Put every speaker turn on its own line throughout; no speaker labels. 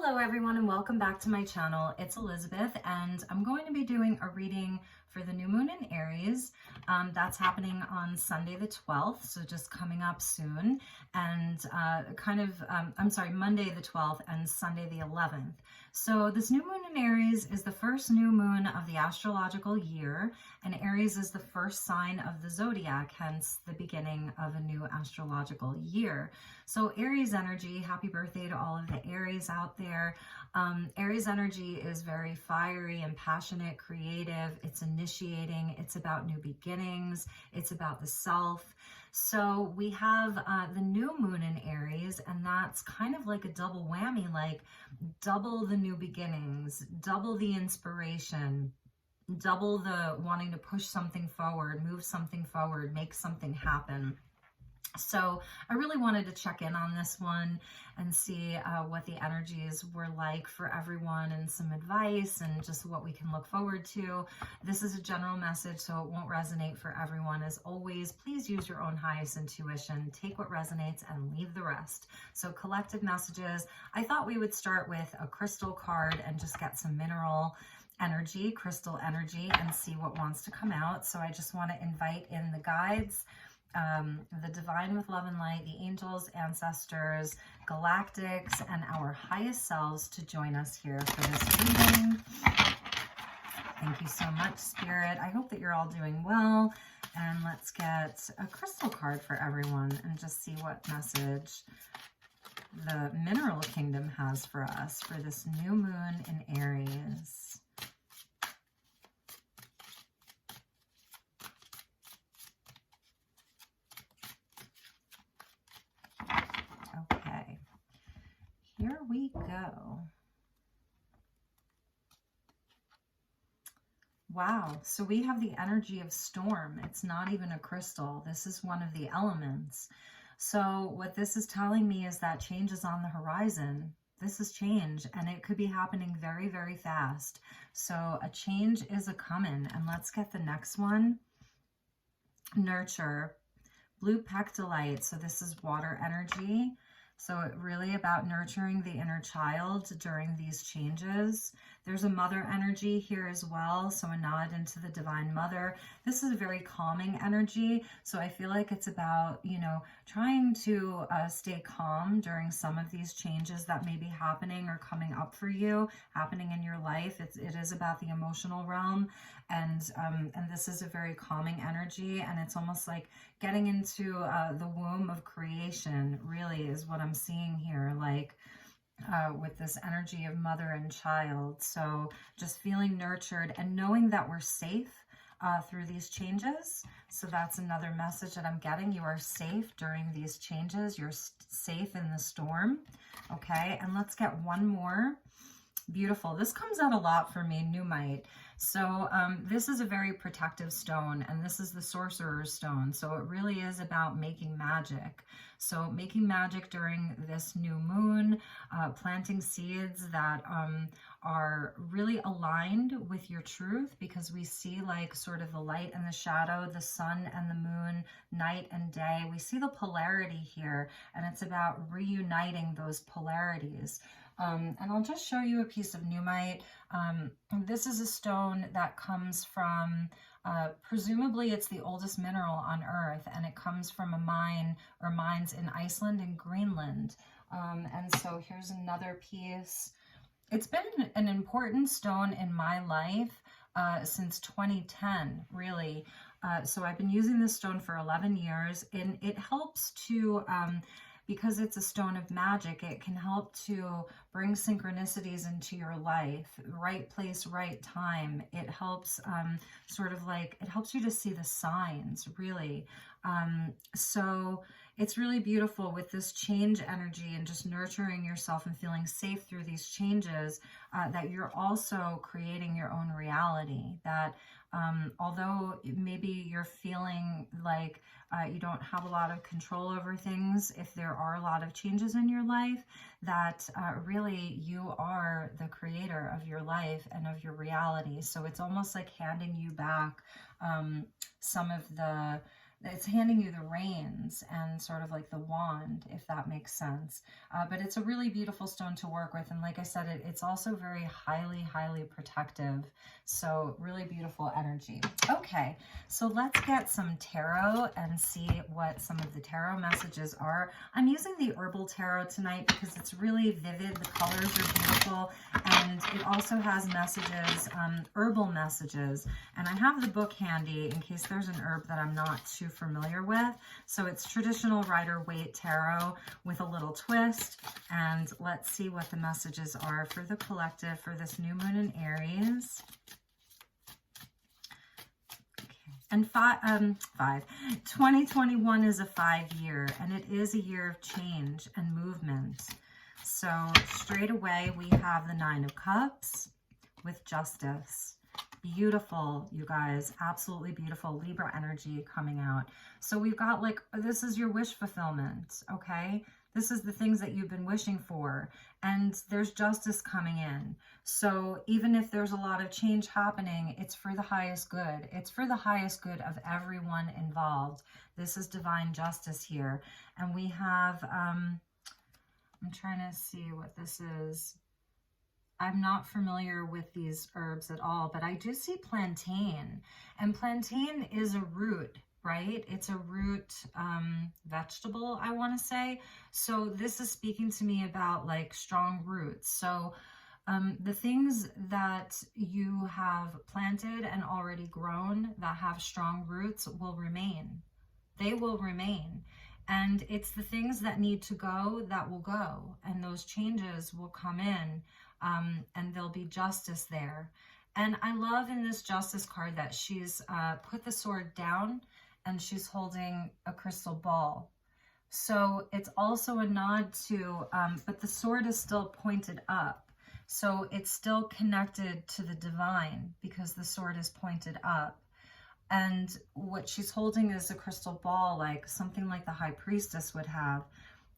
Hello everyone and welcome back to my channel. It's Elizabeth and I'm going to be doing a reading for the new moon in Aries. That's happening on Sunday the 12th, so just coming up soon, and Monday the 12th and Sunday the 11th. So this new moon in Aries is the first new moon of the astrological year, and Aries is the first sign of the zodiac, hence the beginning of a new astrological year. So Aries energy, happy birthday to all of the Aries out there. Aries energy is very fiery and passionate, creative. It's initiating. It's about new beginnings. It's about the self. So we have the new moon in Aries, and that's kind of like a double whammy, like double the new beginnings, double the inspiration, double the wanting to push something forward, move something forward, make something happen. So I really wanted to check in on this one and see what the energies were like for everyone, and some advice and just what we can look forward to. This is a general message, so it won't resonate for everyone. As always, please use your own highest intuition. Take what resonates and leave the rest. So collective messages. I thought we would start with a crystal card and just get some mineral energy, crystal energy, and see what wants to come out. So I just want to invite in the guides, the divine with love and light, the angels, ancestors, galactics, and our highest selves to join us here for this reading. Thank you so much, Spirit. I hope that you're all doing well. And let's get a crystal card for everyone and just see what message the mineral kingdom has for us for this new moon in Aries. Okay, here we go. Wow, so we have the energy of storm. It's not even a crystal. This is one of the elements. So what this is telling me is that change is on the horizon. This is change, and it could be happening very, very fast. So a change is a coming. And let's get the next one. Nurture. Blue pectolite. So this is water energy. So it really about nurturing the inner child during these changes. There's a mother energy here as well, so a nod into the divine mother. This is a very calming energy, so I feel like it's about, trying to stay calm during some of these changes that may be happening or coming up for you, happening in your life. It is about the emotional realm, and this is a very calming energy, and it's almost like getting into the womb of creation, really, is what I'm seeing here, like with this energy of mother and child. So just feeling nurtured and knowing that we're safe through these changes. So that's another message that I'm getting. You are safe during these changes. You're safe in the storm. Okay, and let's get one more. Beautiful. This comes out a lot for me, Numite. So this is a very protective stone, and this is the sorcerer's stone. So it really is about making magic. So making magic during this new moon, planting seeds that are really aligned with your truth, because we see like sort of the light and the shadow, the sun and the moon, night and day. We see the polarity here, and it's about reuniting those polarities. And I'll just show you a piece of Numite. This is a stone that comes from, presumably it's the oldest mineral on Earth, and it comes from a mine or mines in Iceland and Greenland. And so here's another piece. It's been an important stone in my life since 2010, really. So I've been using this stone for 11 years, and it helps to... because it's a stone of magic, it can help to bring synchronicities into your life, right place, right time. It helps it helps you to see the signs, really. So it's really beautiful with this change energy and just nurturing yourself and feeling safe through these changes, that you're also creating your own reality. That although maybe you're feeling like you don't have a lot of control over things, if there are a lot of changes in your life, that really you are the creator of your life and of your reality. So it's almost like handing you back some of the it's handing you the reins and sort of like the wand, if that makes sense. But it's a really beautiful stone to work with. And like I said, it's also very highly, highly protective. So really beautiful energy. Okay, so let's get some tarot and see what some of the tarot messages are. I'm using the herbal tarot tonight because it's really vivid. The colors are beautiful. And it also has messages, herbal messages. And I have the book handy in case there's an herb that I'm not too familiar with. So it's traditional Rider-Waite tarot with a little twist. And let's see what the messages are for the collective for this new moon in Aries. And 2021 is a 5-year, and it is a year of change and movement. So straight away, we have the 9 of Cups with Justice. Beautiful, you guys, absolutely beautiful Libra energy coming out. So we've got like, this is your wish fulfillment, okay? This is the things that you've been wishing for, and there's justice coming in. So even if there's a lot of change happening, it's for the highest good. It's for the highest good of everyone involved. This is divine justice here. And we have, I'm trying to see what this is. I'm not familiar with these herbs at all, but I do see plantain. And plantain is a root, right? It's a root vegetable, I want to say. So this is speaking to me about like strong roots. So the things that you have planted and already grown that have strong roots will remain. They will remain. And it's the things that need to go that will go. And those changes will come in, and there'll be justice there. And I love in this justice card that she's put the sword down and she's holding a crystal ball. So it's also a nod to, but the sword is still pointed up. So it's still connected to the divine because the sword is pointed up. And what she's holding is a crystal ball, like something like the high priestess would have.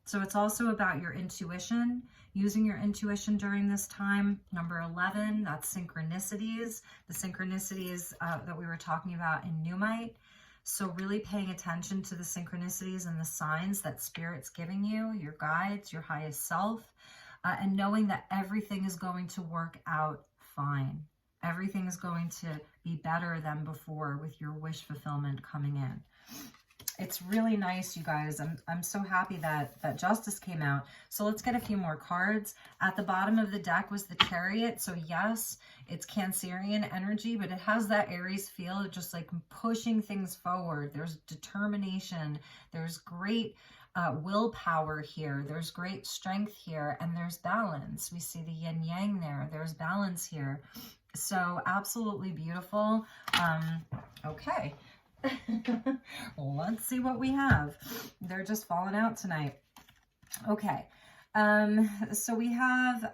So it's also about your intuition, using your intuition during this time. Number 11, that's synchronicities. The synchronicities that we were talking about in Numite. So really paying attention to the synchronicities and the signs that Spirit's giving you, your guides, your highest self. And knowing that everything is going to work out fine. Everything is going to be better than before with your wish fulfillment coming in. It's really nice, you guys. I'm so happy that justice came out. So let's get a few more cards. At the bottom of the deck was the Chariot. So yes, it's Cancerian energy, but it has that Aries feel, just like pushing things forward. There's determination. There's great willpower here. There's great strength here, and there's balance. We see the yin yang there. There's balance here. So absolutely beautiful. Okay. Let's see what we have. They're just falling out tonight. Okay. So we have,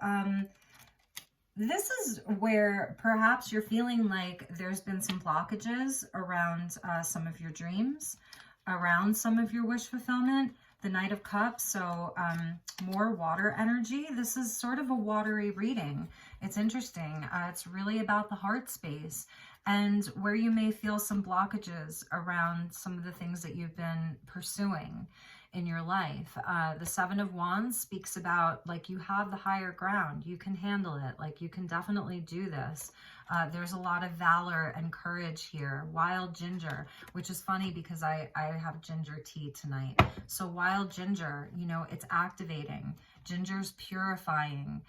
this is where perhaps you're feeling like there's been some blockages around some of your dreams, around some of your wish fulfillment. The Knight of Cups, so more water energy. This is sort of a watery reading. It's interesting. It's really about the heart space and where you may feel some blockages around some of the things that you've been pursuing in your life. The 7 of Wands speaks about like you have the higher ground. You can handle it. Like you can definitely do this. There's a lot of valor and courage here. Wild ginger, which is funny because I have ginger tea tonight. So wild ginger, you know, it's activating. Ginger's purifying.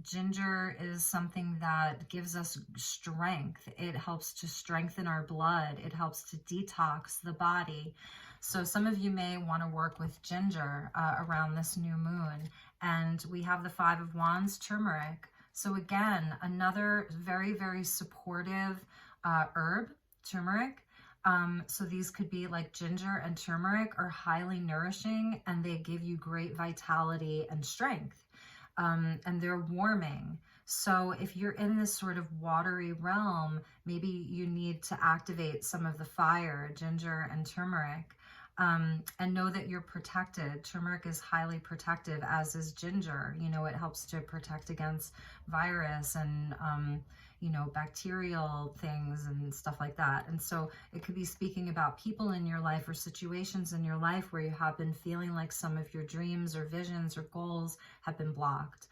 Ginger is something that gives us strength. It helps to strengthen our blood. It helps to detox the body. So some of you may want to work with ginger around this new moon. And we have the 5 of Wands, turmeric. So again, another very, very supportive herb, turmeric. So these could be like ginger and turmeric are highly nourishing and they give you great vitality and strength. And they're warming. So if you're in this sort of watery realm, maybe you need to activate some of the fire, ginger and turmeric. And know that you're protected. Turmeric is highly protective, as is ginger. You know, it helps to protect against virus and, you know, bacterial things and stuff like that. And so it could be speaking about people in your life or situations in your life where you have been feeling like some of your dreams or visions or goals have been blocked.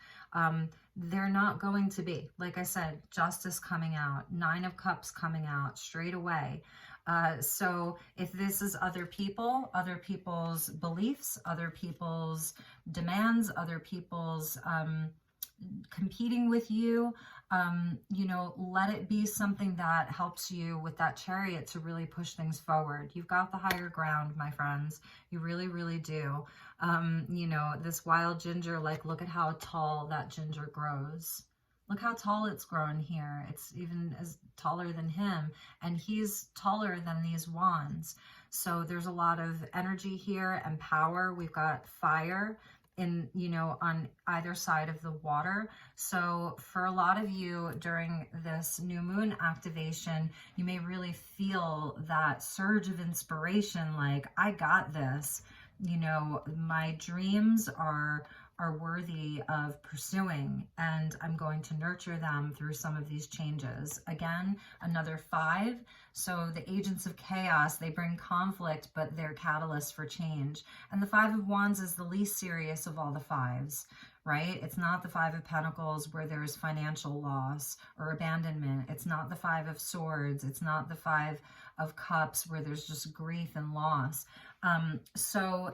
They're not going to be. Like I said, justice coming out, 9 of Cups coming out straight away. So if this is other people, other people's beliefs, other people's demands, other people's competing with you, you know, let it be something that helps you with that Chariot to really push things forward. You've got the higher ground, my friends. You really, really do. You know, this wild ginger, like, look at how tall that ginger grows. Look how tall it's grown here. It's even as taller than him, and he's taller than these wands. So there's a lot of energy here and power. We've got fire in, you know, on either side of the water. So for a lot of you during this new moon activation, you may really feel that surge of inspiration, like, I got this. You know, my dreams are worthy of pursuing, and I'm going to nurture them through some of these changes. Again, another 5. So the agents of chaos, they bring conflict, but they're catalysts for change. And the 5 of Wands is the least serious of all the 5s, right? It's not the 5 of Pentacles where there's financial loss or abandonment. It's not the 5 of Swords. It's not the 5 of Cups where there's just grief and loss. So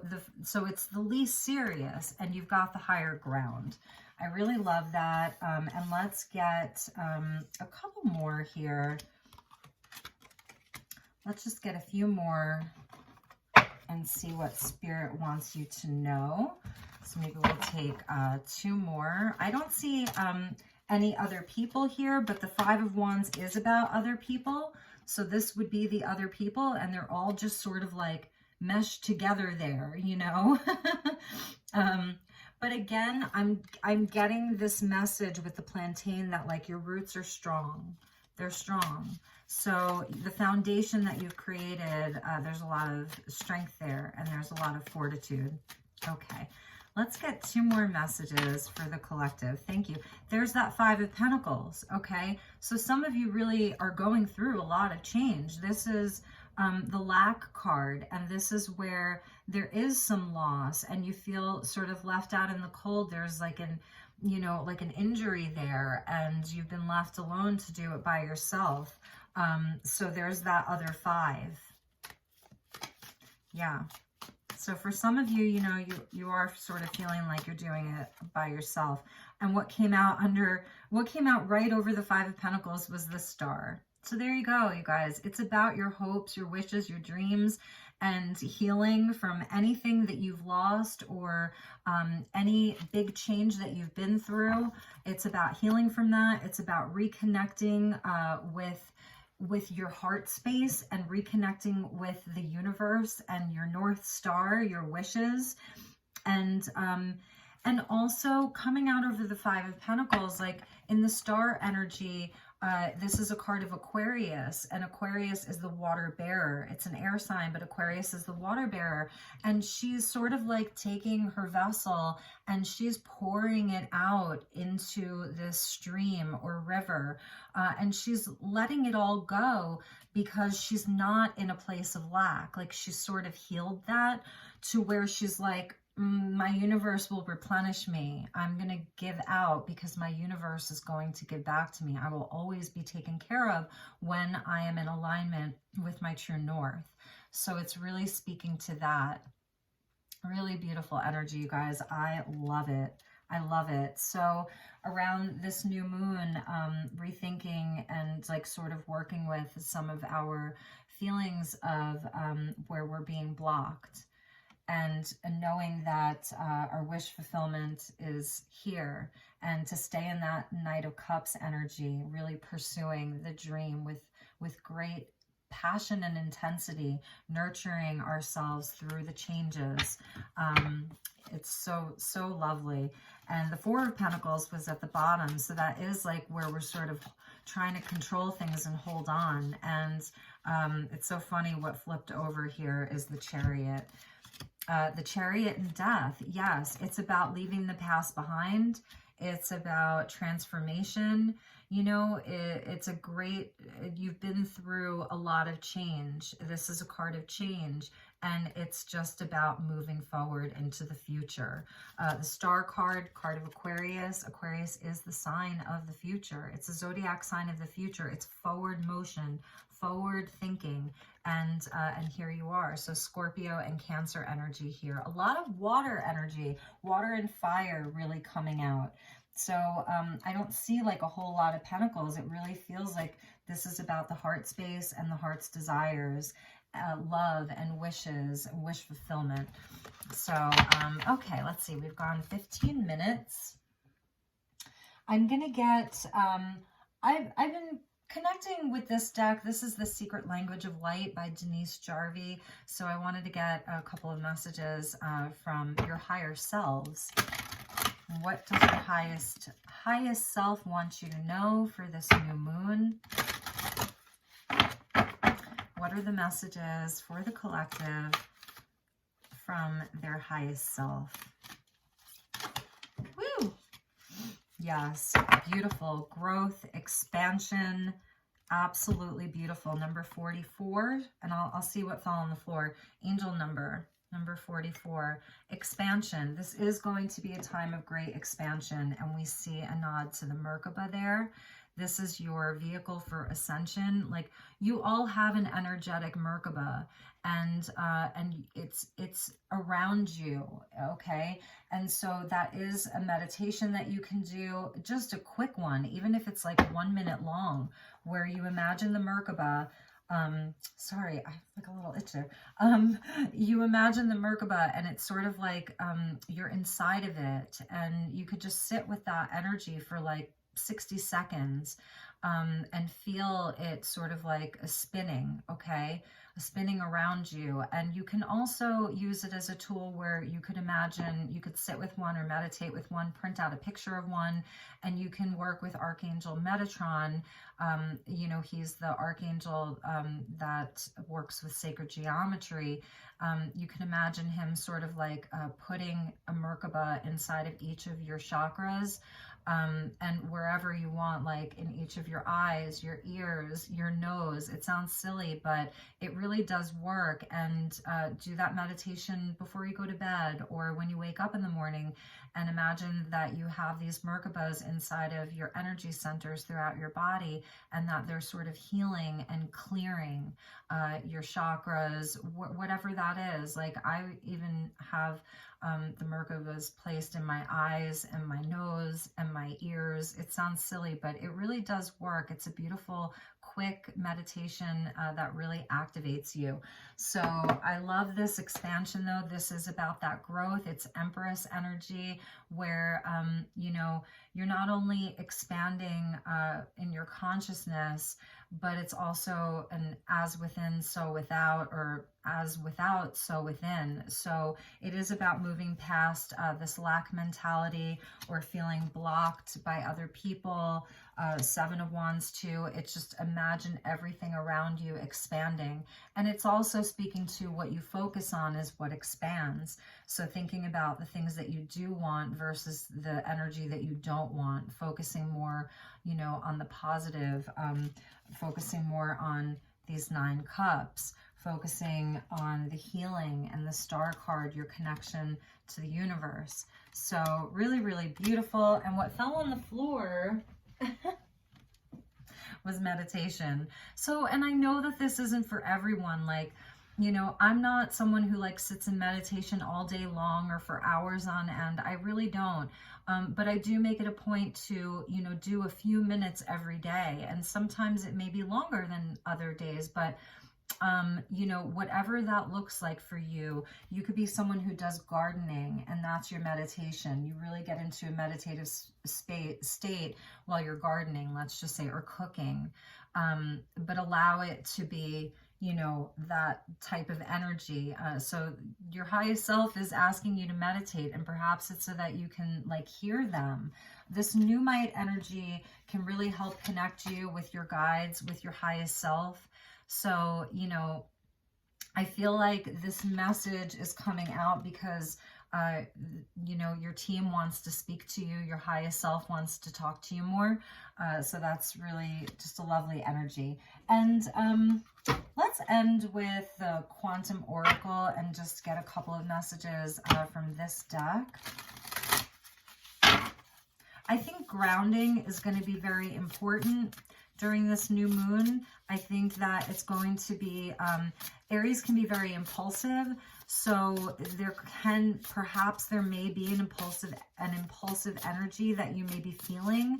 it's the least serious, and you've got the higher ground. I really love that. And let's get a couple more here. Let's just get a few more and see what Spirit wants you to know. So maybe we'll take 2 more. I don't see any other people here, but the 5 of Wands is about other people. So this would be the other people, and they're all just sort of like meshed together there, you know. But again, I'm getting this message with the plantain that, like, your roots are strong. They're strong. So the foundation that you've created, there's a lot of strength there, and there's a lot of fortitude. Okay, let's get 2 more messages for the collective. Thank you. There's that 5 of Pentacles. Okay, so some of you really are going through a lot of change. This is the lack card, and this is where there is some loss and you feel sort of left out in the cold. There's like an, you know, like an injury there, and you've been left alone to do it by yourself. So there's that other 5. Yeah. So for some of you, you know, you are sort of feeling like you're doing it by yourself. And what came out right over the 5 of Pentacles was the Star. So there you go, you guys. It's about your hopes, your wishes, your dreams, and healing from anything that you've lost or any big change that you've been through. It's about healing from that. It's about reconnecting with your heart space and reconnecting with the universe and your North Star, your wishes. And also coming out over the 5 of Pentacles, like in the Star energy, this is a card of Aquarius, and Aquarius is the water bearer. It's an air sign, but Aquarius is the water bearer. And she's sort of like taking her vessel and she's pouring it out into this stream or river. And she's letting it all go because she's not in a place of lack. Like, she's sort of healed that to where she's like, my universe will replenish me. I'm going to give out because my universe is going to give back to me. I will always be taken care of when I am in alignment with my true north. So it's really speaking to that. Really beautiful energy, you guys. I love it. I love it. So around this new moon, rethinking and like sort of working with some of our feelings of where we're being blocked. And knowing that our wish fulfillment is here, and to stay in that Knight of Cups energy, really pursuing the dream with great passion and intensity, nurturing ourselves through the changes. It's so lovely. And the 4 of Pentacles was at the bottom, so that is like where we're sort of trying to control things and hold on. And it's so funny what flipped over here is the Chariot. The Chariot and Death, yes, it's about leaving the past behind. It's about transformation. You know, it's a great, you've been through a lot of change. This is a card of change, and it's just about moving forward into the future. The Star card, card of Aquarius. Aquarius is the sign of the future. It's a zodiac sign of the future. It's forward motion, forward thinking, and here you are. So Scorpio and Cancer energy here. A lot of water energy, water and fire really coming out. So I don't see like a whole lot of pentacles. It really feels like this is about the heart space and the heart's desires, love and wishes, and wish fulfillment. So, okay, let's see. We've gone 15 minutes. I'm going to get, I've been connecting with this deck. This is The Secret Language of Light by Denise Jarvie. So I wanted to get a couple of messages from your higher selves. What does your highest self want you to know for this new moon? What are the messages for the collective from their highest self? Woo! Yes, beautiful. Growth, expansion, absolutely beautiful. Number 44, and I'll see what fell on the floor. Angel number 44, expansion. This is going to be a time of great expansion, and we see a nod to the Merkaba there. This is your vehicle for ascension. Like, you all have an energetic Merkaba, and it's around you, okay? And so that is a meditation that you can do, just a quick one, even if it's like 1 minute long, where you imagine the Merkaba. Sorry, I have like a little itch there. You imagine the Merkaba, and it's sort of like you're inside of it, and you could just sit with that energy for like 60 seconds and feel it sort of like a spinning, okay? A spinning around you. And you can also use it as a tool where you could imagine, you could sit with one or meditate with one, print out a picture of one, and you can work with Archangel Metatron. You know, he's the archangel that works with sacred geometry. You can imagine him sort of like putting a Merkaba inside of each of your chakras, and wherever you want, like in each of your eyes, your ears, your nose. It sounds silly, but it really does work. And do that meditation before you go to bed or when you wake up in the morning, and imagine that you have these Merkabas inside of your energy centers throughout your body, and that they're sort of healing and clearing your chakras, whatever that is. Like, I even have the Merkabas placed in my eyes and my nose and my ears. It sounds silly, but it really does work. It's a beautiful, quick meditation that really activates you. So I love this expansion, though. This is about that growth. It's Empress energy, where, you know, you're not only expanding in your consciousness, but it's also an as within, so without, or as without, so within. So it is about moving past this lack mentality or feeling blocked by other people. 7 of Wands too. It's just imagine everything around you expanding. And it's also speaking to what you focus on is what expands. So thinking about the things that you do want versus the energy that you don't want, focusing more, you know, on the positive, focusing more on these 9 cups, focusing on the healing and the Star card, your connection to the universe. So really, really beautiful. And what fell on the floor was meditation. So, and I know that this isn't for everyone. Like, you know, I'm not someone who like sits in meditation all day long or for hours on end. I really don't. But I do make it a point to, you know, do a few minutes every day. And sometimes it may be longer than other days, but you know, whatever that looks like for you. You could be someone who does gardening, and that's your meditation. You really get into a meditative state while you're gardening, let's just say, or cooking. But allow it to be, you know, that type of energy. So your highest self is asking you to meditate, and perhaps it's so that you can like hear them. This Numite energy can really help connect you with your guides, with your highest self. So, you know, I feel like this message is coming out because you know, your team wants to speak to you, your highest self wants to talk to you more. So that's really just a lovely energy. And let's end with the Quantum Oracle and just get a couple of messages from this deck. I think grounding is going to be very important during this new moon. I think that it's going to be, Aries can be very impulsive. So perhaps there may be an impulsive energy that you may be feeling.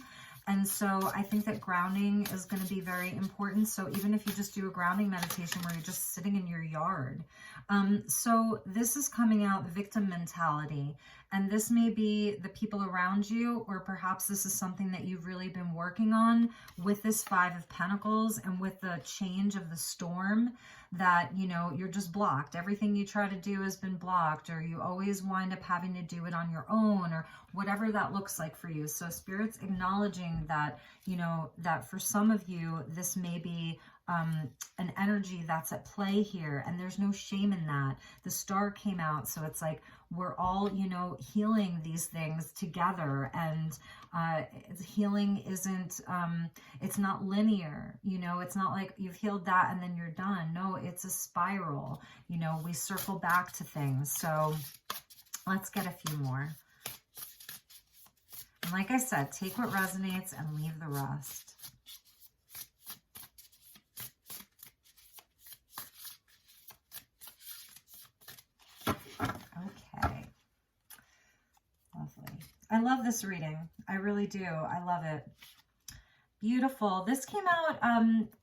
And so I think that grounding is going to be very important. So even if you just do a grounding meditation where you're just sitting in your yard. So this is coming out victim mentality. And this may be the people around you, or perhaps this is something that you've really been working on with this Five of Pentacles and with the change of the storm, that, you know, you're just blocked. Everything you try to do has been blocked, or you always wind up having to do it on your own, or whatever that looks like for you. So Spirit's acknowledging that, you know, that for some of you, this may be an energy that's at play here, and there's no shame in that. The star came out, so it's like we're all, you know, healing these things together, and healing isn't, it's not linear, you know, it's not like you've healed that and then you're done. No, it's a spiral, you know, we circle back to things. So let's get a few more. And like I said, take what resonates and leave the rest. Okay. Lovely. I love this reading. I really do. I love it. Beautiful. This came out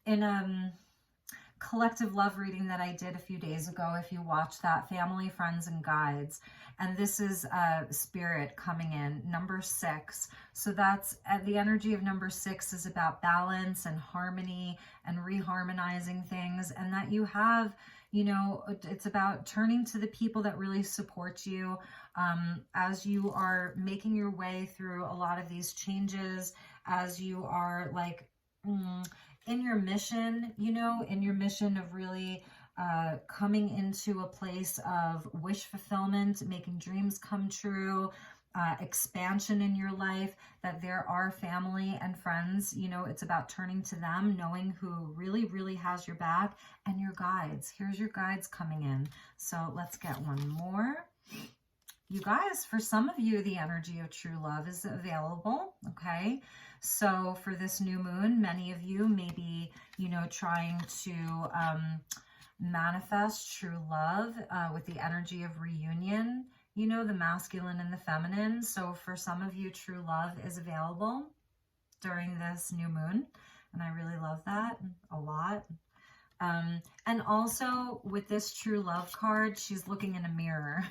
in a collective love reading that I did a few days ago. If you watch that, Family, Friends, and Guides. And this is Spirit coming in, number 6. So that's the energy of number 6 is about balance and harmony and reharmonizing things. And that you have, you know, it's about turning to the people that really support you as you are making your way through a lot of these changes, as you are like in your mission, you know, in your mission of really coming into a place of wish fulfillment, making dreams come true, expansion in your life, that there are family and friends, you know, it's about turning to them, knowing who really, really has your back, and your guides. Here's your guides coming in. So let's get one more. You guys, for some of you, the energy of true love is available, okay? So for this new moon, many of you may be, you know, trying to manifest true love with the energy of reunion, you know, the masculine and the feminine. So for some of you, true love is available during this new moon. And I really love that a lot. And also with this true love card, she's looking in a mirror.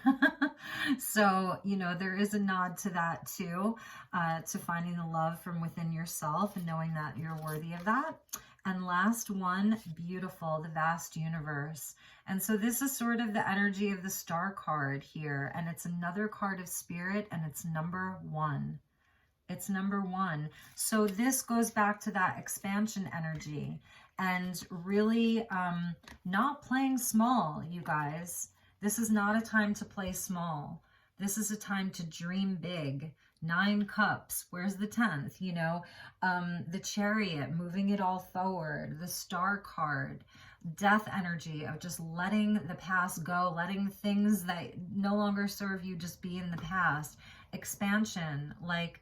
So, you know, there is a nod to that too, to finding the love from within yourself and knowing that you're worthy of that. And last one, beautiful, the vast universe. And so this is sort of the energy of the star card here. And it's another card of Spirit, and it's number 1. It's number 1. So this goes back to that expansion energy and really not playing small, you guys. This is not a time to play small. This is a time to dream big. 9 cups, where's the 10th? You know, the Chariot, moving it all forward, the star card, death energy of just letting the past go, letting things that no longer serve you just be in the past. Expansion, like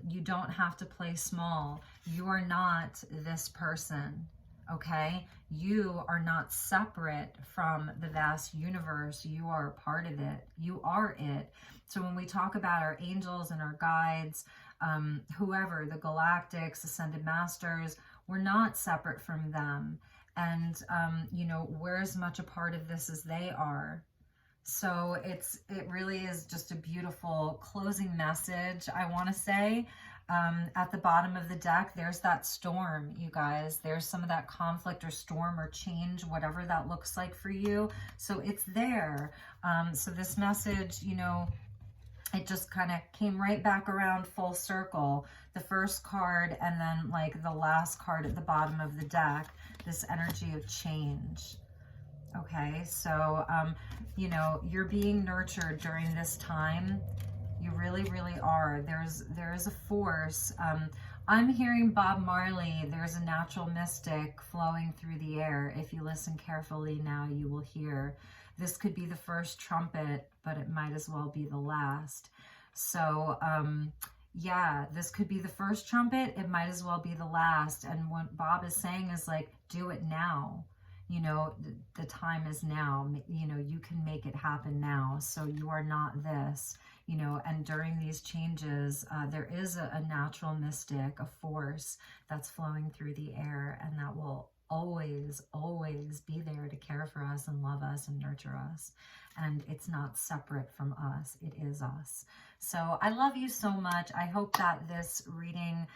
you don't have to play small. You are not this person, okay? You are not separate from the vast universe. You are a part of it. You are it. So when we talk about our angels and our guides, whoever, the galactics, ascended masters, we're not separate from them. And, you know, we're as much a part of this as they are. So it really is just a beautiful closing message, I want to say. At the bottom of the deck, there's that storm, you guys. There's some of that conflict or storm or change, whatever that looks like for you. So it's there. So this message, you know, it just kind of came right back around full circle. The first card and then like the last card at the bottom of the deck, this energy of change. Okay, so, you know, you're being nurtured during this time. You really, really are. There is a force. I'm hearing Bob Marley. There's a natural mystic flowing through the air. If you listen carefully now, you will hear. This could be the first trumpet, but it might as well be the last. So, yeah, this could be the first trumpet. It might as well be the last. And what Bob is saying is like, do it now. You know, the time is now. You know, you can make it happen now. So you are not this, you know, and during these changes, there is a natural mystic, a force that's flowing through the air, and that will always, always be there to care for us and love us and nurture us. And it's not separate from us. It is us. So I love you so much. I hope that this reading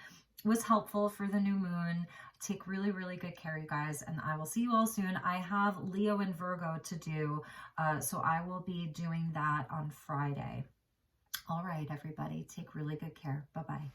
was helpful for the new moon. Take really, really good care, you guys, and I will see you all soon. I have Leo and Virgo to do, so I will be doing that on Friday. All right, everybody, take really good care. Bye-bye.